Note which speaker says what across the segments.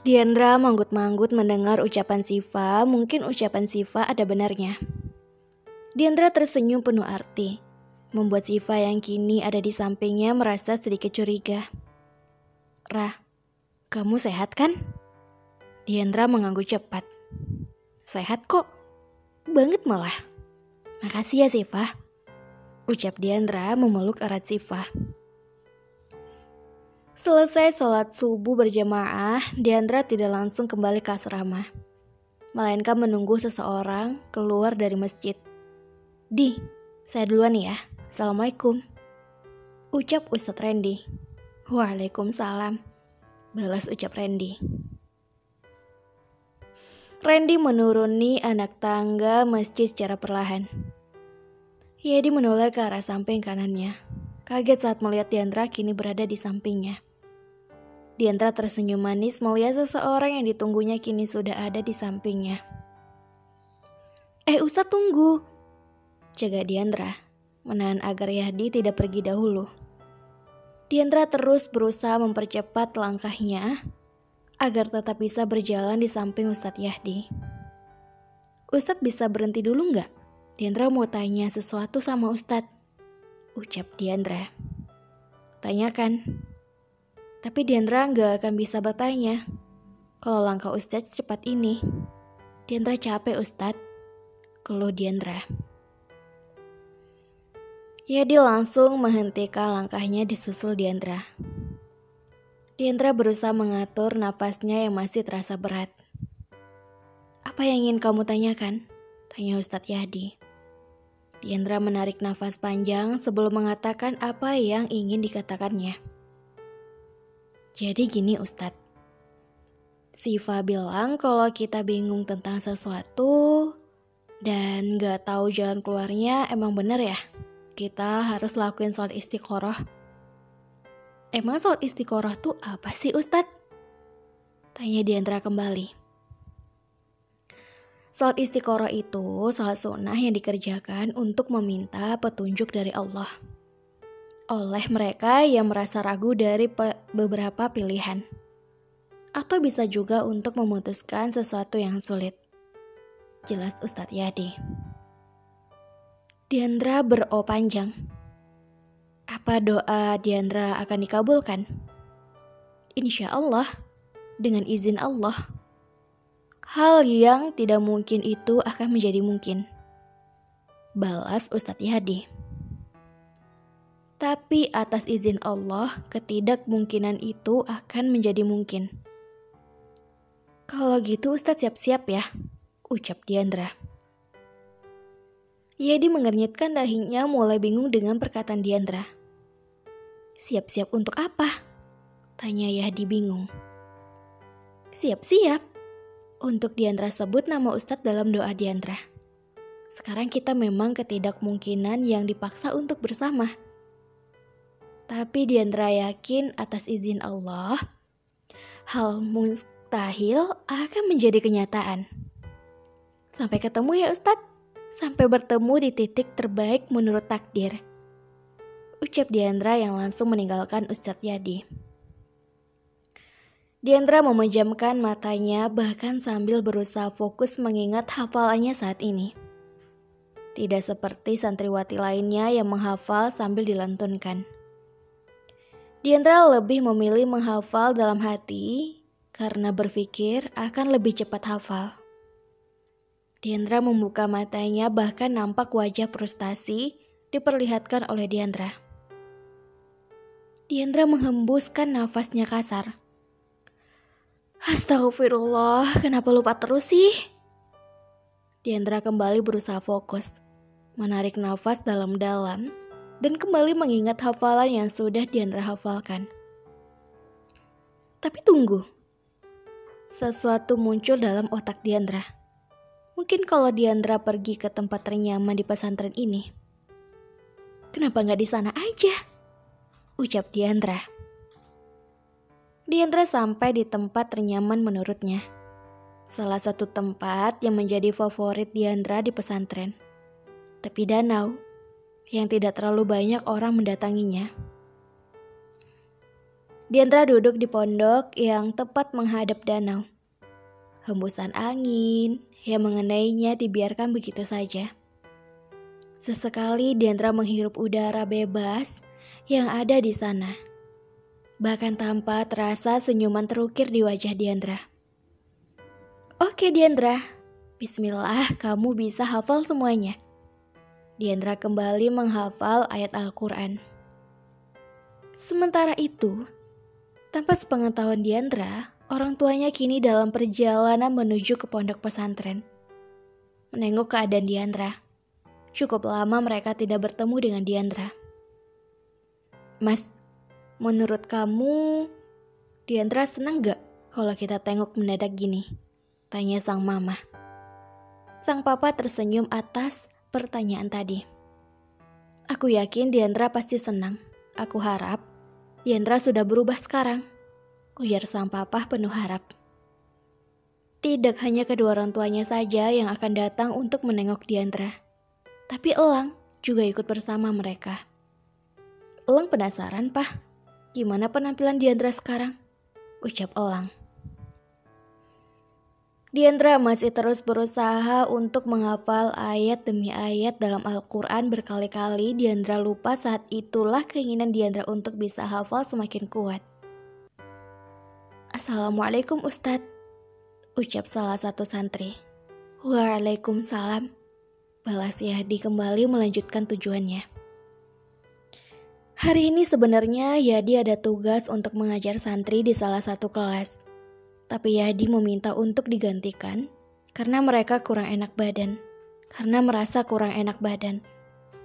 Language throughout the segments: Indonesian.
Speaker 1: Diandra manggut-manggut mendengar ucapan Siva, mungkin ucapan Siva ada benarnya. Diandra tersenyum penuh arti, membuat Siva yang kini ada di sampingnya merasa sedikit curiga. "Rah, kamu sehat kan?" Diandra mengangguk cepat. "Sehat kok, banget malah." "Makasih ya Siva," ucap Diandra memeluk erat Siva. Selesai sholat subuh berjamaah, Diandra tidak langsung kembali ke asrama, melainkan menunggu seseorang keluar dari masjid. "Di, saya duluan ya. Assalamualaikum," ucap Ustadz Randy. "Waalaikumsalam," balas ucap Randy. Randy menuruni anak tangga masjid secara perlahan. Yedi menoleh ke arah samping kanannya, kaget saat melihat Diandra kini berada di sampingnya. Diandra tersenyum manis melihat seseorang yang ditunggunya kini sudah ada di sampingnya. Ustadz tunggu," cegah Diandra, menahan agar Yahdi tidak pergi dahulu. Diandra terus berusaha mempercepat langkahnya agar tetap bisa berjalan di samping Ustadz Yahdi. "Ustadz bisa berhenti dulu nggak? Diandra mau tanya sesuatu sama Ustadz," ucap Diandra. "Tanyakan." Tapi Diandra nggak akan bisa bertanya kalau langkah Ustadz secepat ini. "Diandra capek Ustadz," keluh Diandra. Yadi langsung menghentikan langkahnya disusul Diandra. Diandra berusaha mengatur napasnya yang masih terasa berat. "Apa yang ingin kamu tanyakan?" tanya Ustadz Yadi. Diandra menarik nafas panjang sebelum mengatakan apa yang ingin dikatakannya. "Jadi gini Ustadz, Siva bilang kalau kita bingung tentang sesuatu dan gak tahu jalan keluarnya, emang bener ya? Kita harus lakuin sholat istiqoroh." "Emang sholat istiqoroh tuh apa sih Ustadz?" tanya Diandra kembali. Sholat istiqoroh itu sholat sunnah yang dikerjakan untuk meminta petunjuk dari Allah oleh mereka yang merasa ragu dari beberapa pilihan, atau bisa juga untuk memutuskan sesuatu yang sulit, jelas Ustadz Yadi. Diandra ber-o panjang. Apa doa Diandra akan dikabulkan? Insya Allah, dengan izin Allah. Hal yang tidak mungkin itu akan menjadi mungkin, balas Ustadz Yadi. Tapi atas izin Allah, ketidakmungkinan itu akan menjadi mungkin. Kalau gitu Ustadz siap-siap ya, ucap Diandra. Yadi mengernyitkan dahinya mulai bingung dengan perkataan Diandra. "Siap-siap untuk apa?" tanya Yadi bingung. "Siap-siap untuk Diandra sebut nama Ustadz dalam doa Diandra. Sekarang kita memang ketidakmungkinan yang dipaksa untuk bersama. Tapi Diandra yakin atas izin Allah, hal mustahil akan menjadi kenyataan. Sampai ketemu ya Ustadz, sampai bertemu di titik terbaik menurut takdir," ucap Diandra yang langsung meninggalkan Ustadz Yadi. Diandra memejamkan matanya bahkan sambil berusaha fokus mengingat hafalannya saat ini. Tidak seperti santriwati lainnya yang menghafal sambil dilantunkan. Diandra lebih memilih menghafal dalam hati karena berpikir akan lebih cepat hafal. Diandra membuka matanya bahkan nampak wajah frustasi diperlihatkan oleh Diandra. Diandra menghembuskan nafasnya kasar. "Astagfirullah, kenapa lupa terus sih?" Diandra kembali berusaha fokus, menarik nafas dalam-dalam dan kembali mengingat hafalan yang sudah Diandra hafalkan. Tapi tunggu, sesuatu muncul dalam otak Diandra. Mungkin kalau Diandra pergi ke tempat ternyaman di pesantren ini, kenapa gak di sana aja? Ucap Diandra. Diandra sampai di tempat ternyaman menurutnya. Salah satu tempat yang menjadi favorit Diandra di pesantren. Tepi danau yang tidak terlalu banyak orang mendatanginya. Diandra duduk di pondok yang tepat menghadap danau. Hembusan angin yang mengenainya dibiarkan begitu saja. Sesekali Diandra menghirup udara bebas yang ada di sana. Bahkan tanpa terasa senyuman terukir di wajah Diandra. Oke Diandra, bismillah kamu bisa hafal semuanya. Diandra kembali menghafal ayat Al-Quran. Sementara itu, tanpa sepengetahuan Diandra, orang tuanya kini dalam perjalanan menuju ke pondok pesantren. Menengok keadaan Diandra. Cukup lama mereka tidak bertemu dengan Diandra. Mas, menurut kamu, Diandra senang gak kalau kita tengok mendadak gini? Tanya sang mama. Sang papa tersenyum atas pertanyaan tadi. Aku yakin Diandra pasti senang. Aku harap Diandra sudah berubah sekarang, ujar sang papa penuh harap. Tidak hanya kedua orang tuanya saja yang akan datang untuk menengok Diandra. Tapi Elang juga ikut bersama mereka. Elang penasaran, Pah, gimana penampilan Diandra sekarang? Ucap Elang. Diandra masih terus berusaha untuk menghafal ayat demi ayat dalam Al-Quran berkali-kali. Diandra lupa saat itulah keinginan Diandra untuk bisa hafal semakin kuat. Assalamualaikum Ustadz, ucap salah satu santri. Waalaikumsalam, balas Yadi kembali melanjutkan tujuannya. Hari ini sebenarnya Yadi ada tugas untuk mengajar santri di salah satu kelas. Tapi Yadi meminta untuk digantikan karena mereka kurang enak badan. Karena merasa kurang enak badan,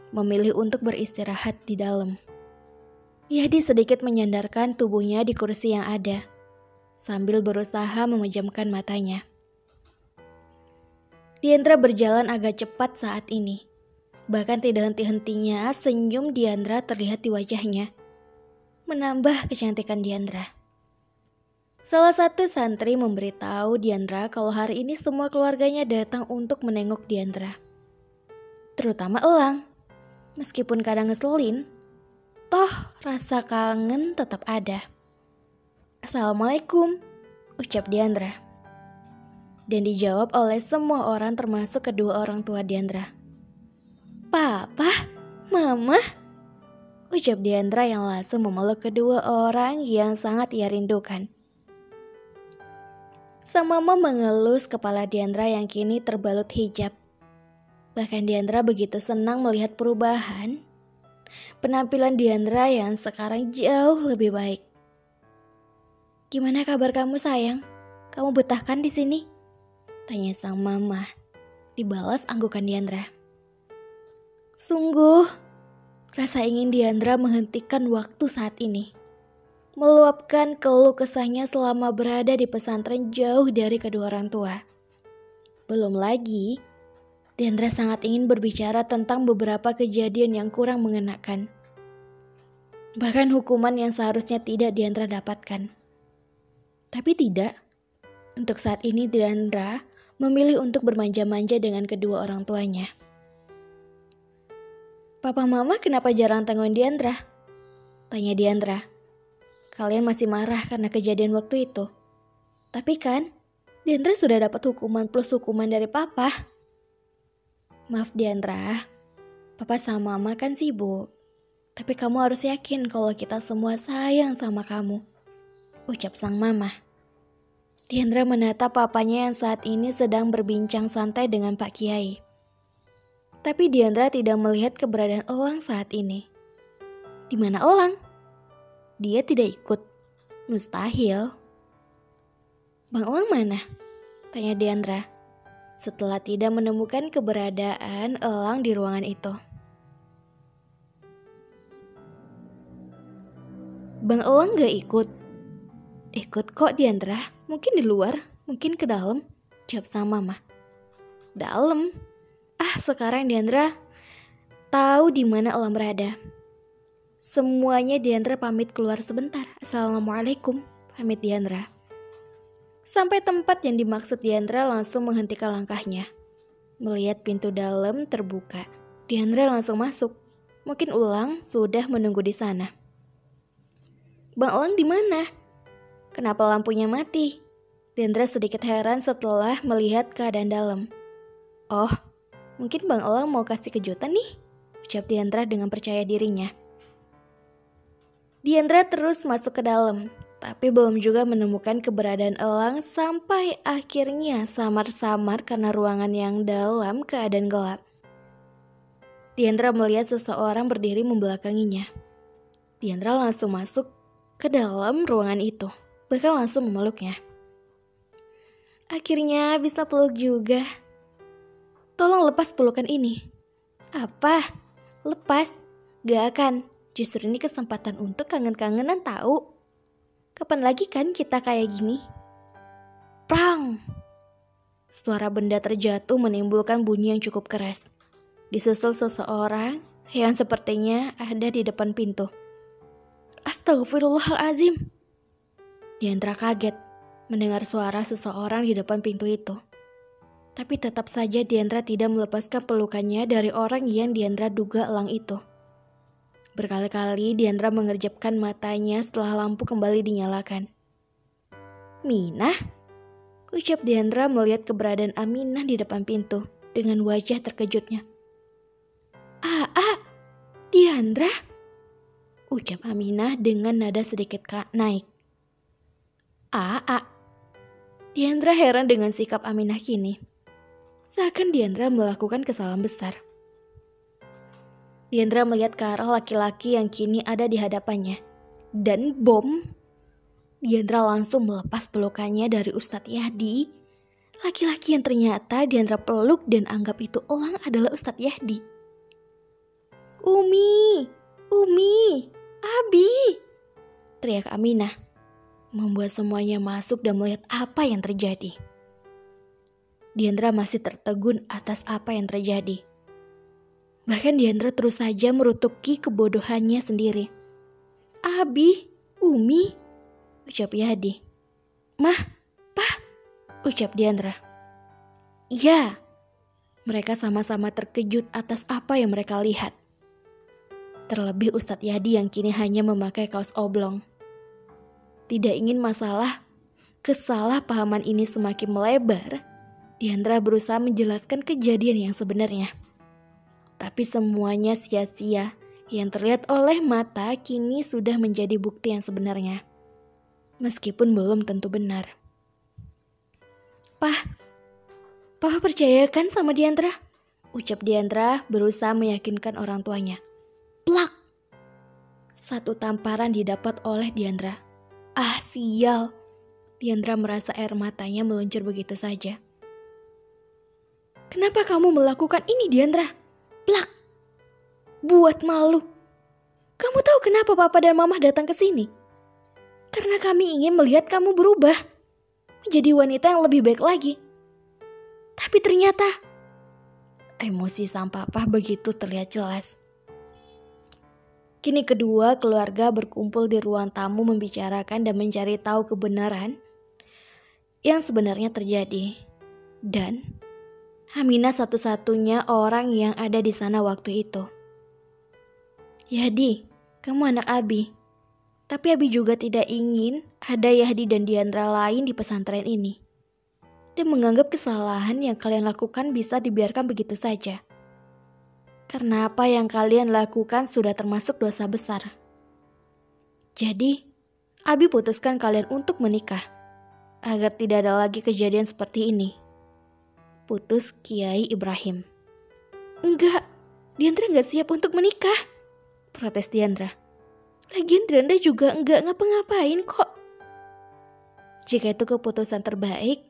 Speaker 1: memilih untuk beristirahat di dalam. Yadi sedikit menyandarkan tubuhnya di kursi yang ada, sambil berusaha memejamkan matanya. Diandra berjalan agak cepat saat ini. Bahkan tidak henti-hentinya senyum Diandra terlihat di wajahnya. Menambah kecantikan Diandra. Salah satu santri memberitahu Diandra kalau hari ini semua keluarganya datang untuk menengok Diandra. Terutama Elang. Meskipun kadang ngeselin, toh rasa kangen tetap ada. Assalamualaikum, ucap Diandra. Dan dijawab oleh semua orang termasuk kedua orang tua Diandra. Papa, Mama, ucap Diandra yang langsung memeluk kedua orang yang sangat ia rindukan. Sang mama mengelus kepala Diandra yang kini terbalut hijab. Bahkan Diandra begitu senang melihat perubahan. Penampilan Diandra yang sekarang jauh lebih baik. Gimana kabar kamu sayang? Kamu betahkan di sini? Tanya sang mama. Dibalas anggukan Diandra. Sungguh, rasa ingin Diandra menghentikan waktu saat ini. Meluapkan keluh kesahnya selama berada di pesantren jauh dari kedua orang tua. Belum lagi, Diandra sangat ingin berbicara tentang beberapa kejadian yang kurang mengenakan. Bahkan hukuman yang seharusnya tidak Diandra dapatkan. Tapi tidak. Untuk saat ini Diandra memilih untuk bermanja-manja dengan kedua orang tuanya. Papa Mama kenapa jarang tengok Diandra? Tanya Diandra. Kalian masih marah karena kejadian waktu itu. Tapi kan, Diandra sudah dapat hukuman plus hukuman dari Papa. Maaf Diandra, Papa sama Mama kan sibuk. Tapi kamu harus yakin kalau kita semua sayang sama kamu, ucap sang mama. Diandra menatap papanya yang saat ini sedang berbincang santai dengan Pak Kiai. Tapi Diandra tidak melihat keberadaan Elang saat ini. Di mana Elang? Dia tidak ikut. Mustahil. Bang Elang mana? Tanya Diandra. Setelah tidak menemukan keberadaan Elang di ruangan itu. Bang Elang gak ikut. Ikut kok Diandra, mungkin di luar, mungkin ke dalam, jawab sang mama. Dalam? Sekarang Diandra tahu di mana Elang berada. Semuanya Diandra pamit keluar sebentar. Assalamualaikum, pamit Diandra. Sampai tempat yang dimaksud Diandra langsung menghentikan langkahnya. Melihat pintu dalam terbuka, Diandra langsung masuk. Mungkin Elang sudah menunggu di sana. Bang Elang di mana? Kenapa lampunya mati? Diandra sedikit heran setelah melihat keadaan dalam. Oh, mungkin Bang Elang mau kasih kejutan nih, ucap Diandra dengan percaya dirinya. Diandra terus masuk ke dalam, tapi belum juga menemukan keberadaan Elang sampai akhirnya samar-samar karena ruangan yang dalam keadaan gelap. Diandra melihat seseorang berdiri membelakanginya. Diandra langsung masuk ke dalam ruangan itu, bahkan langsung memeluknya. Akhirnya bisa peluk juga. Tolong lepas pelukan ini. Apa? Lepas? Gak akan. Justru ini kesempatan untuk kangen-kangenan tahu. Kapan lagi kan kita kayak gini? Prang! Suara benda terjatuh menimbulkan bunyi yang cukup keras. Disusul seseorang yang sepertinya ada di depan pintu. Astagfirullahalazim. Diandra kaget mendengar suara seseorang di depan pintu itu. Tapi tetap saja Diandra tidak melepaskan pelukannya dari orang yang Diandra duga elang itu. Berkali-kali Diandra mengerjapkan matanya setelah lampu kembali dinyalakan. Minah? Ucap Diandra melihat keberadaan Aminah di depan pintu dengan wajah terkejutnya. Diandra? Ucap Aminah dengan nada sedikit naik. Diandra heran dengan sikap Aminah kini. Seakan Diandra melakukan kesalahan besar. Diandra melihat ke arah laki-laki yang kini ada di hadapannya. Dan bom! Diandra langsung melepas pelukannya dari Ustadz Yahdi. Laki-laki yang ternyata Diandra peluk dan anggap itu elang adalah Ustadz Yahdi. Umi! Abi! Teriak Aminah. Membuat semuanya masuk dan melihat apa yang terjadi. Diandra masih tertegun atas apa yang terjadi. Bahkan Diandra terus saja merutuki kebodohannya sendiri. Abi, Umi, ucap Yahdi. Mah, Pah, ucap Diandra. Ya, mereka sama-sama terkejut atas apa yang mereka lihat. Terlebih Ustadz Yahdi yang kini hanya memakai kaos oblong. Tidak ingin kesalahpahaman ini semakin melebar, Diandra berusaha menjelaskan kejadian yang sebenarnya. Tapi semuanya sia-sia. Yang terlihat oleh mata kini sudah menjadi bukti yang sebenarnya. Meskipun belum tentu benar. Papa percaya kan sama Diandra? Ucap Diandra berusaha meyakinkan orang tuanya. Plak! Satu tamparan didapat oleh Diandra. Sial! Diandra merasa air matanya meluncur begitu saja. Kenapa kamu melakukan ini, Diandra? Plak! Buat malu. Kamu tahu kenapa Papa dan Mama datang ke sini? Karena kami ingin melihat kamu berubah. Menjadi wanita yang lebih baik lagi. Tapi ternyata emosi sang Papa begitu terlihat jelas. Kini kedua keluarga berkumpul di ruang tamu membicarakan dan mencari tahu kebenaran yang sebenarnya terjadi. Dan Aminah satu-satunya orang yang ada di sana waktu itu. Yahdi, kamu anak Abi. Tapi Abi juga tidak ingin ada Yahdi dan Diandra lain di pesantren ini. Dan menganggap kesalahan yang kalian lakukan bisa dibiarkan begitu saja. Karena apa yang kalian lakukan sudah termasuk dosa besar. Jadi, Abi putuskan kalian untuk menikah. Agar tidak ada lagi kejadian seperti ini. Putus Kiai Ibrahim. Enggak, Diandra gak siap untuk menikah. Protes Diandra. Lagian Diandra juga enggak ngapa-ngapain kok. Jika itu keputusan terbaik,